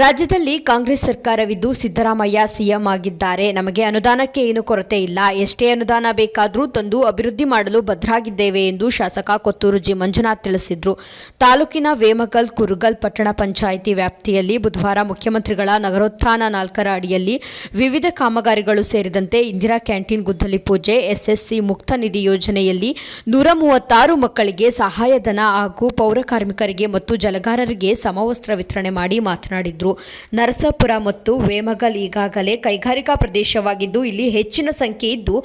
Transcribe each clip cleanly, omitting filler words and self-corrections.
ರಾಜ್ಯದಲ್ಲಿ ಕಾಂಗ್ರೆಸ್ ಸರ್ಕಾರವಿದ್ದು ಸಿದ್ದರಾಮಯ್ಯ ಸಿಎಂ ಆಗಿದ್ದಾರೆ. ನಮಗೆ ಅನುದಾನಕ್ಕೆ ಏನು ಕೊರತೆ ಇಲ್ಲ. ಎಷ್ಟೇ ಅನುದಾನ ಬೇಕಾದರೂ ತಂದು ಅಭಿವೃದ್ಧಿ ಮಾಡಲು ಬದ್ಧರಾಗಿದ್ದೇವೆ ಎಂದು ಶಾಸಕ ಕೊತ್ತೂರು ಜಿ ಮಂಜುನಾಥ್ ತಿಳಿಸಿದರು. ತಾಲೂಕಿನ ವೇಮಗಲ್ ಕುರುಗಲ್ ಪಟ್ಟಣ ಪಂಚಾಯಿತಿ ವ್ಯಾಪ್ತಿಯಲ್ಲಿ ಬುಧವಾರ ಮುಖ್ಯಮಂತ್ರಿಗಳ ನಗರೋತ್ಥಾನ 4ರ ಅಡಿಯಲ್ಲಿ ವಿವಿಧ ಕಾಮಗಾರಿಗಳು ಸೇರಿದಂತೆ ಇಂದಿರಾ ಕ್ಯಾಂಟೀನ್ ಗುದ್ದಲಿ ಪೂಜೆ, ಎಸ್ಎಸ್ಸಿ ಮುಕ್ತ ನಿಧಿ ಯೋಜನೆಯಲ್ಲಿ 136 ಮಕ್ಕಳಿಗೆ ಸಹಾಯಧನ ಹಾಗೂ ಪೌರ ಕಾರ್ಮಿಕರಿಗೆ ಮತ್ತು ಜಲಗಾರರಿಗೆ ಸಮವಸ್ತ್ರ ವಿತರಣೆ ಮಾಡಿ ಮಾತನಾಡಿದರು. ನರಸಾಪುರ ಮತ್ತು ವೇಮಗಲ್ ಈಗಾಗಲೇ ಕೈಗಾರಿಕಾ ಪ್ರದೇಶವಾಗಿದ್ದು ಇಲ್ಲಿ ಹೆಚ್ಚಿನ ಸಂಖ್ಯೆ ಇದ್ದು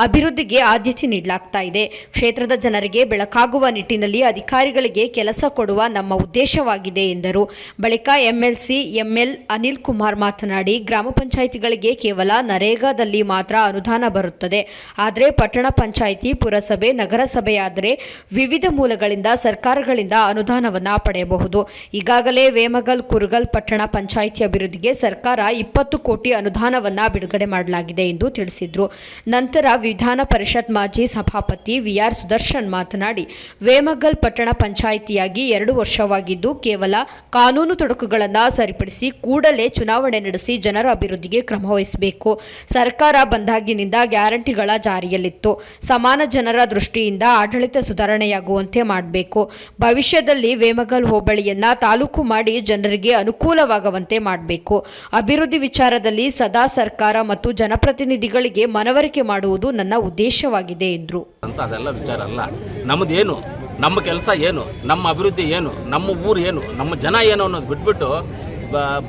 ಅಭಿವೃದ್ಧಿಗೆ ಆದ್ಯತೆ ನೀಡಲಾಗ್ತಾ ಇದೆ. ಕ್ಷೇತ್ರದ ಜನರಿಗೆ ಬೆಳಕಾಗುವ ನಿಟ್ಟಿನಲ್ಲಿ ಅಧಿಕಾರಿಗಳಿಗೆ ಕೆಲಸ ಕೊಡುವ ನಮ್ಮ ಉದ್ದೇಶವಾಗಿದೆ ಎಂದರು. ಬಳಿಕ ಎಂಎಲ್ಸಿ ಎಂಎಲ್ ಅನಿಲ್ ಕುಮಾರ್ ಮಾತನಾಡಿ, ಗ್ರಾಮ ಪಂಚಾಯಿತಿಗಳಿಗೆ ಕೇವಲ ನರೇಗಾದಲ್ಲಿ ಮಾತ್ರ ಅನುದಾನ ಬರುತ್ತದೆ. ಆದರೆ ಪಟ್ಟಣ ಪಂಚಾಯಿತಿ, ಪುರಸಭೆ, ನಗರಸಭೆಯಾದರೆ ವಿವಿಧ ಮೂಲಗಳಿಂದ ಸರ್ಕಾರಗಳಿಂದ ಅನುದಾನವನ್ನು ಪಡೆಯಬಹುದು. ಈಗಾಗಲೇ ವೇಮಗಲ್ ಕುರುಗಲ್ ಪಟ್ಟಣ ಪಂಚಾಯಿತಿ ಅಭಿವೃದ್ಧಿಗೆ ಸರ್ಕಾರ 20 ಕೋಟಿ ಅನುದಾನವನ್ನು ಬಿಡುಗಡೆ ಮಾಡಲಾಗಿದೆ ಎಂದು ತಿಳಿಸಿದರು. ನಂತರ ವಿಧಾನ ಪರಿಷತ್ ಮಾಜಿ ಸಭಾಪತಿ ವಿಆರ್ ಸುದರ್ಶನ್ ಮಾತನಾಡಿ, ವೇಮಗಲ್ ಪಟ್ಟಣ ಪಂಚಾಯಿತಿಯಾಗಿ 2 ವರ್ಷವಾಗಿದ್ದು ಕೇವಲ ಕಾನೂನು ತೊಡಕುಗಳನ್ನು ಸರಿಪಡಿಸಿ ಕೂಡಲೇ ಚುನಾವಣೆ ನಡೆಸಿ ಜನರ ಅಭಿವೃದ್ಧಿಗೆ ಕ್ರಮ ವಹಿಸಬೇಕು. ಸರ್ಕಾರ ಬಂದಾಗಿನಿಂದ ಗ್ಯಾರಂಟಿಗಳ ಜಾರಿಯಲ್ಲಿತ್ತು. ಸಮಾನ ಜನರ ದೃಷ್ಟಿಯಿಂದ ಆಡಳಿತ ಸುಧಾರಣೆಯಾಗುವಂತೆ ಮಾಡಬೇಕು. ಭವಿಷ್ಯದಲ್ಲಿ ವೇಮಗಲ್ ಹೋಬಳಿಯನ್ನ ತಾಲೂಕು ಮಾಡಿ ಜನರಿಗೆ ಅನುಕೂಲವಾಗುವಂತೆ ಮಾಡಬೇಕು. ಅಭಿವೃದ್ಧಿ ವಿಚಾರದಲ್ಲಿ ಸದಾ ಸರ್ಕಾರ ಮತ್ತು ಜನಪ್ರತಿನಿಧಿಗಳಿಗೆ ಮನವರಿಕೆ ಮಾಡುವುದು ನನ್ನ ಉದ್ದೇಶವಾಗಿದೆ ಎಂದರು. ಅದೆಲ್ಲ ವಿಚಾರ ಅಲ್ಲ. ನಮ್ಮದೇನು, ನಮ್ಮ ಕೆಲಸ ಏನು, ನಮ್ಮ ಅಭಿವೃದ್ಧಿ ಏನು, ನಮ್ಮ ಊರು ಏನು, ನಮ್ಮ ಜನ ಏನು ಅನ್ನೋದು ಬಿಟ್ಬಿಟ್ಟು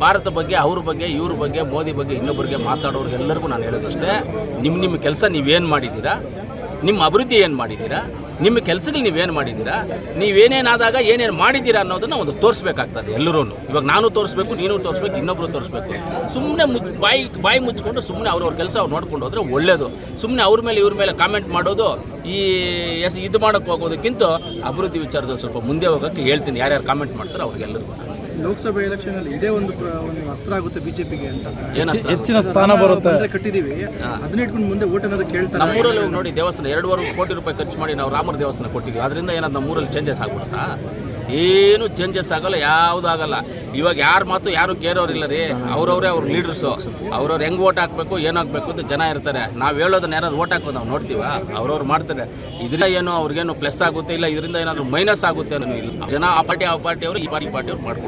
ಭಾರತ ಬಗ್ಗೆ, ಅವ್ರ ಬಗ್ಗೆ, ಇವ್ರ ಬಗ್ಗೆ, ಮೋದಿ ಬಗ್ಗೆ, ಇನ್ನೊಬ್ಬರಿಗೆ ಮಾತಾಡೋರಿಗೆಲ್ಲರಿಗೂ ನಾನು ಹೇಳೋದಷ್ಟೇ, ನಿಮ್ಮ ಕೆಲಸ ನೀವೇನು ಮಾಡಿದ್ದೀರಾ, ನಿಮ್ಮ ಅಭಿವೃದ್ಧಿ ಏನು ಮಾಡಿದ್ದೀರಾ, ನಿಮ್ಮ ಕೆಲಸಗಳು ನೀವೇನು ಮಾಡಿದ್ದೀರಾ, ನೀವೇನೇನಾದಾಗ ಏನೇನು ಮಾಡಿದ್ದೀರಾ ಅನ್ನೋದನ್ನು ಒಂದು ತೋರಿಸ್ಬೇಕಾಗ್ತದೆ ಎಲ್ಲರೂ. ಇವಾಗ ನಾನು ತೋರಿಸ್ಬೇಕು, ನೀನು ತೋರಿಸ್ಬೇಕು, ಇನ್ನೊಬ್ಬರು ತೋರಿಸ್ಬೇಕು. ಸುಮ್ಮನೆ ಬಾಯಿ ಮುಚ್ಚಿಕೊಂಡು ಸುಮ್ಮನೆ ಅವ್ರವ್ರ ಕೆಲಸ ಅವ್ರು ನೋಡ್ಕೊಂಡು ಹೋದರೆ ಒಳ್ಳೆಯದು. ಸುಮ್ಮನೆ ಅವ್ರ ಮೇಲೆ ಇವ್ರ ಮೇಲೆ ಕಾಮೆಂಟ್ ಮಾಡೋದು, ಇದು ಮಾಡೋಕ್ಕೆ ಹೋಗೋದಕ್ಕಿಂತ ಅಭಿವೃದ್ಧಿ ವಿಚಾರದಲ್ಲಿ ಸ್ವಲ್ಪ ಮುಂದೆ ಹೋಗೋಕ್ಕೆ ಹೇಳ್ತೀನಿ. ಯಾರ್ಯಾರು ಕಾಮೆಂಟ್ ಮಾಡ್ತಾರೋ ಅವ್ರಿಗೆಲ್ಲರಿಗೂ. ಲೋಕಸಭೆ ಎಲೆಕ್ಷನ್ ಅಲ್ಲಿ ಇದೇ ಒಂದು ಅಸ್ತ್ರ ಆಗುತ್ತೆ ಬಿಜೆಪಿಗೆ ಅಂತ. ಹೆಚ್ಚಿನ ಸ್ಥಾನ ಬರುತ್ತೆ ಕಟ್ಟಿದೀವಿ, ಅದನ್ನ ಇಟ್ಕೊಂಡು ಮುಂದೆ ಓಟ್ ಏನಾದ್ರು ಕೇಳ್ತಾರೆ. ನಮ್ಮೂರಲ್ಲಿ ನೋಡಿ ದೇವಸ್ಥಾನ 2.5 ಕೋಟಿ ರೂಪಾಯಿ ಖರ್ಚು ಮಾಡಿ ನಾವು ರಾಮರ ದೇವಸ್ಥಾನ ಕೊಟ್ಟಿದ್ದೀವಿ. ಅದರಿಂದ ಏನಾದ್ರು ನಮ್ಮೂರಲ್ಲಿ ಚೇಂಜಸ್ ಆಗ್ಬಿಡುತ್ತಾ? ಏನು ಚೇಂಜಸ್ ಆಗಲ್ಲ, ಯಾವುದಾಗಲ್ಲ. ಇವಾಗ ಯಾರ ಮಾತು ಯಾರು ಕೇರೋರಿಲ್ಲ ರೀ. ಅವ್ರವರೇ ಅವ್ರ ಲೀಡರ್ಸು. ಅವ್ರವ್ರು ಹೆಂಗೆ ಓಟ್ ಹಾಕಬೇಕು, ಏನಾಗಬೇಕು ಅಂತ ಜನ ಇರ್ತಾರೆ. ನಾವು ಹೇಳೋದನ್ನ ಯಾರಾದ್ರು ಓಟ್ ಹಾಕೋದು ನಾವು ನೋಡ್ತೀವ? ಅವ್ರವ್ರು ಮಾಡ್ತಾರೆ. ಇದರಿಂದ ಏನು ಅವ್ರಿಗೇನು ಪ್ಲಸ್ ಆಗುತ್ತೆ, ಇಲ್ಲ ಇದರಿಂದ ಏನಾದರೂ ಮೈನಸ್ ಆಗುತ್ತೆ ಅನ್ನೋ ಇಲ್ಲ. ಜನ ಆ ಪಾರ್ಟಿ ಅವ್ರು, ಈ ಪಾರ್ಟಿ ಅವ್ರು ಮಾಡ್ತಾರೆ.